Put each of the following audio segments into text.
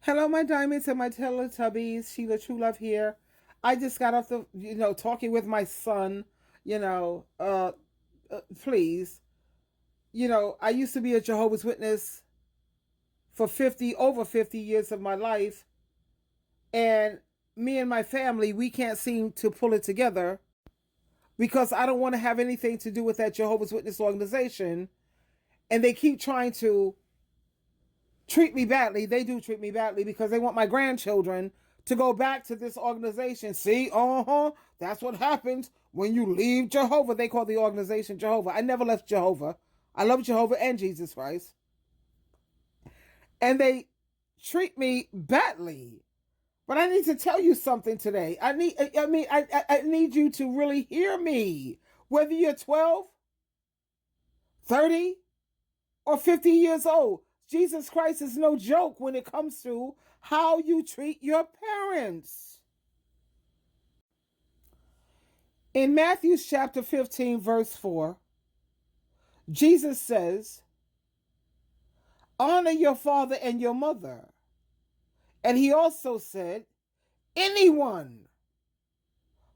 Hello, my diamonds and my Teletubbies. SheilaTruelove here. I just got off the, talking with my son. Please. I used to be a Jehovah's Witness for over 50 years of my life. And me and my family, we can't seem to pull it together because I don't want to have anything to do with that Jehovah's Witness organization. And they keep trying to treat me badly. They do treat me badly because they want my grandchildren to go back to this organization. See, that's what happens when you leave Jehovah. They call the organization Jehovah. I never left Jehovah. I love Jehovah and Jesus Christ. And they treat me badly. But I need to tell you something today. I need you to really hear me. Whether you're 12, 30, or 50 years old, Jesus Christ is no joke when it comes to how you treat your parents. In Matthew chapter 15, verse 4, Jesus says, honor your father and your mother. And he also said, anyone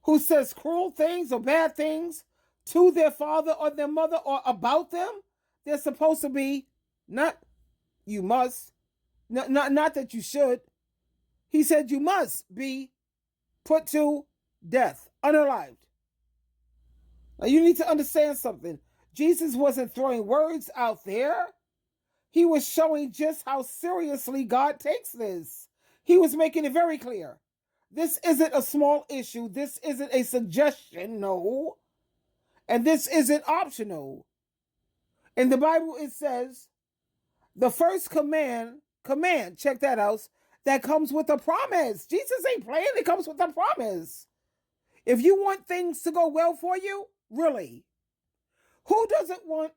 who says cruel things or bad things to their father or their mother or about them, they're supposed to be not you must, not that you should. He said you must be put to death, unalived. Now you need to understand something. Jesus wasn't throwing words out there. He was showing just how seriously God takes this. He was making it very clear. This isn't a small issue. This isn't a suggestion, no. And this isn't optional. In the Bible, it says, the first command, check that out, that comes with a promise. Jesus ain't playing, it comes with a promise. If you want things to go well for you, really, who doesn't want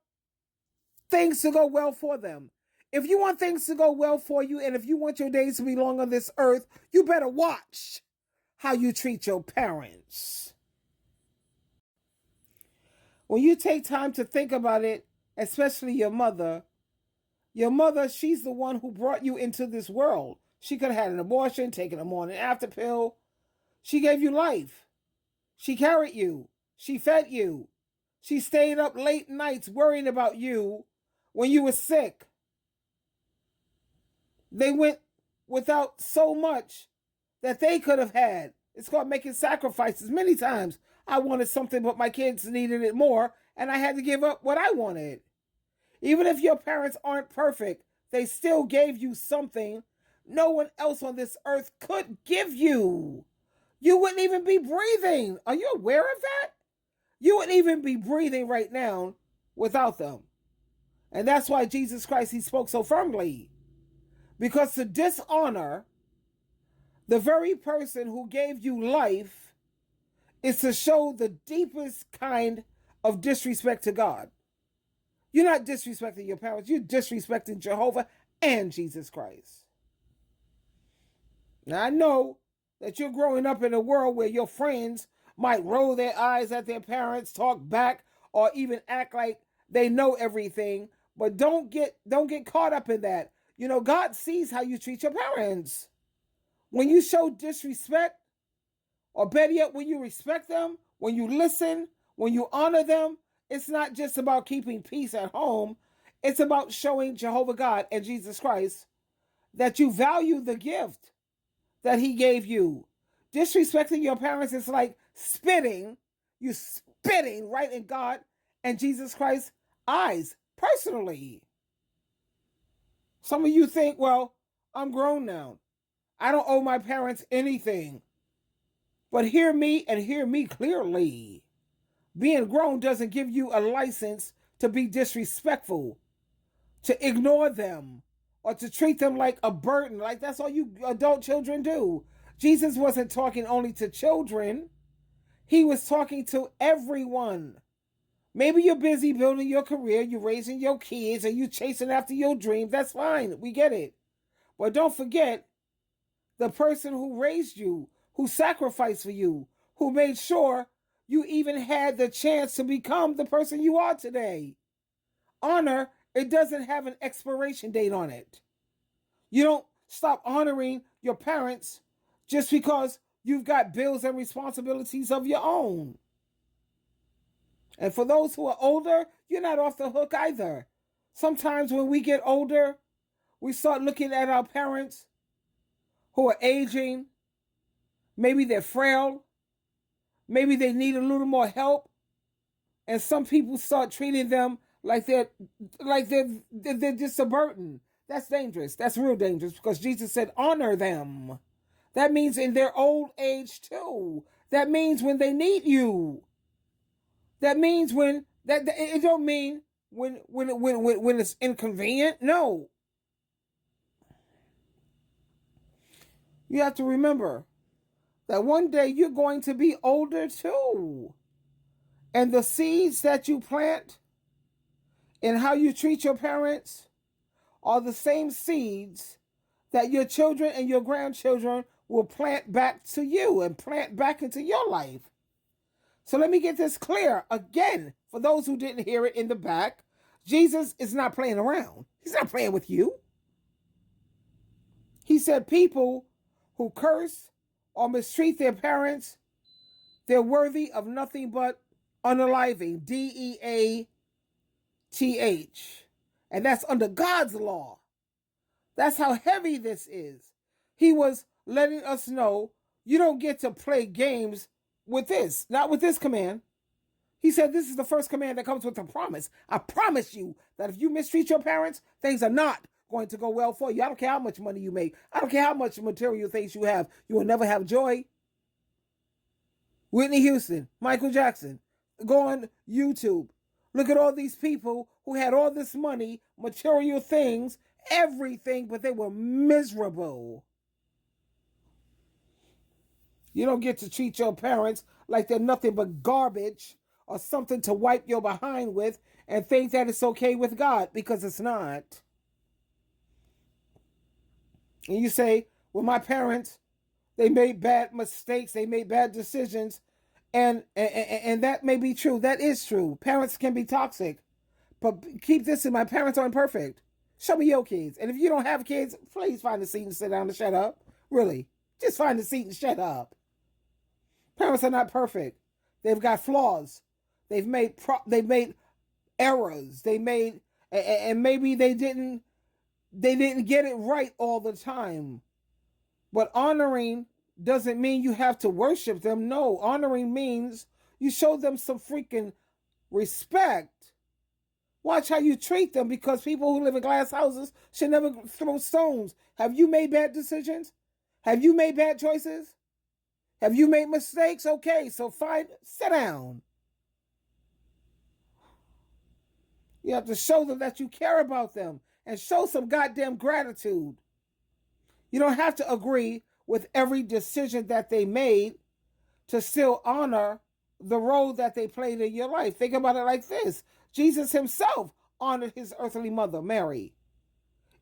things to go well for them? If you want things to go well for you, and if you want your days to be long on this earth, you better watch how you treat your parents. When you take time to think about it, especially your mother, she's the one who brought you into this world. She could have had an abortion, taken a morning after pill. She gave you life. She carried you. She fed you. She stayed up late nights worrying about you when you were sick. They went without so much that they could have had. It's called making sacrifices. Many times I wanted something, but my kids needed it more, and I had to give up what I wanted. Even if your parents aren't perfect, they still gave you something no one else on this earth could give you. You wouldn't even be breathing. Are you aware of that? You wouldn't even be breathing right now without them. And that's why Jesus Christ, he spoke so firmly. Because to dishonor the very person who gave you life is to show the deepest kind of disrespect to God. You're not disrespecting your parents. You're disrespecting Jehovah and Jesus Christ. Now, I know that you're growing up in a world where your friends might roll their eyes at their parents, talk back, or even act like they know everything. But don't get caught up in that. God sees how you treat your parents. When you show disrespect, or better yet, when you respect them, when you listen, when you honor them, it's not just about keeping peace at home. It's about showing Jehovah God and Jesus Christ that you value the gift that he gave you. Disrespecting your parents is like spitting. You spitting right in God and Jesus Christ's eyes personally. Some of you think, well, I'm grown now. I don't owe my parents anything. But hear me and hear me clearly. Being grown doesn't give you a license to be disrespectful, to ignore them, or to treat them like a burden. Like that's all you adult children do. Jesus wasn't talking only to children. He was talking to everyone. Maybe you're busy building your career, you're raising your kids, and you're chasing after your dreams. That's fine. We get it. But don't forget the person who raised you, who sacrificed for you, who made sure you even had the chance to become the person you are today. Honor, it doesn't have an expiration date on it. You don't stop honoring your parents just because you've got bills and responsibilities of your own. And for those who are older, you're not off the hook either. Sometimes when we get older, we start looking at our parents who are aging. Maybe they're frail. Maybe they need a little more help. And some people start treating them like they're just a burden. That's dangerous. That's real dangerous, because Jesus said, honor them. That means in their old age too. That means when they need you. That means when that it don't mean when it's inconvenient. No. You have to remember that one day you're going to be older too. And the seeds that you plant and how you treat your parents are the same seeds that your children and your grandchildren will plant back to you and plant back into your life. So let me get this clear again, for those who didn't hear it in the back. Jesus is not playing around. He's not playing with you. He said people who curse or mistreat their parents, they're worthy of nothing but unaliving, DEATH. And that's under God's law. That's how heavy this is. He was letting us know you don't get to play games with this, not with this command. He said this is the first command that comes with a promise. I promise you that if you mistreat your parents, things are not going to go well for you. I don't care how much money you make. I don't care how much material things you have. You will never have joy. Whitney Houston, Michael Jackson. Go on YouTube. Look at all these people who had all this money, material things, everything, but they were miserable. You don't get to treat your parents like they're nothing but garbage or something to wipe your behind with and think that it's okay with God, because it's not. And you say, well, my parents, they made bad mistakes, they made bad decisions, and that may be true. That is true. Parents can be toxic. But keep this in mind, parents are imperfect. Show me your kids. And if you don't have kids, please find a seat and sit down and shut up. Really. Just find a seat and shut up. Parents are not perfect. They've got flaws. They've made errors. And maybe they didn't get it right all the time. But honoring doesn't mean you have to worship them. No, honoring means you show them some freaking respect. Watch how you treat them, because people who live in glass houses should never throw stones. Have you made bad decisions? Have you made bad choices? Have you made mistakes? Okay, so sit down. You have to show them that you care about them and show some goddamn gratitude. You don't have to agree with every decision that they made to still honor the role that they played in your life. Think about it like this. Jesus himself honored his earthly mother, Mary.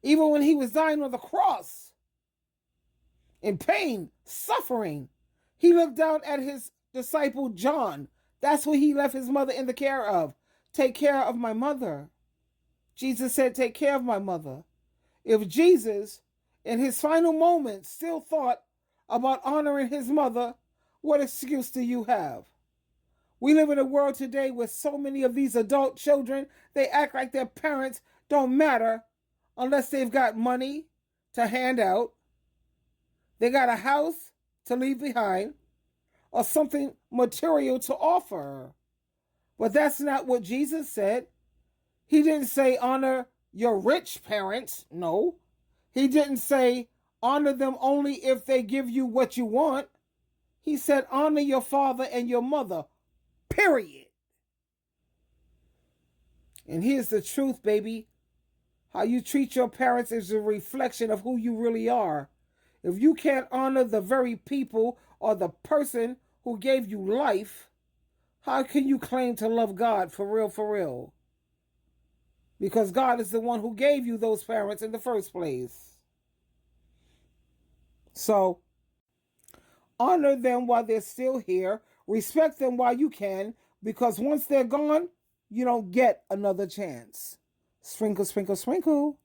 Even when he was dying on the cross, in pain, suffering, he looked down at his disciple John. That's who he left his mother in the care of. Take care of my mother. Jesus said, take care of my mother. If Jesus, in his final moments, still thought about honoring his mother, what excuse do you have? We live in a world today with so many of these adult children, they act like their parents don't matter unless they've got money to hand out, they got a house to leave behind, or something material to offer. But that's not what Jesus said. He didn't say honor your rich parents. No. He didn't say honor them only if they give you what you want. He said honor your father and your mother. Period. And here's the truth, baby. How you treat your parents is a reflection of who you really are. If you can't honor the very people or the person who gave you life, how can you claim to love God for real, for real? Because God is the one who gave you those parents in the first place. So, honor them while they're still here. Respect them while you can, because once they're gone, you don't get another chance. Sprinkle, sprinkle, sprinkle.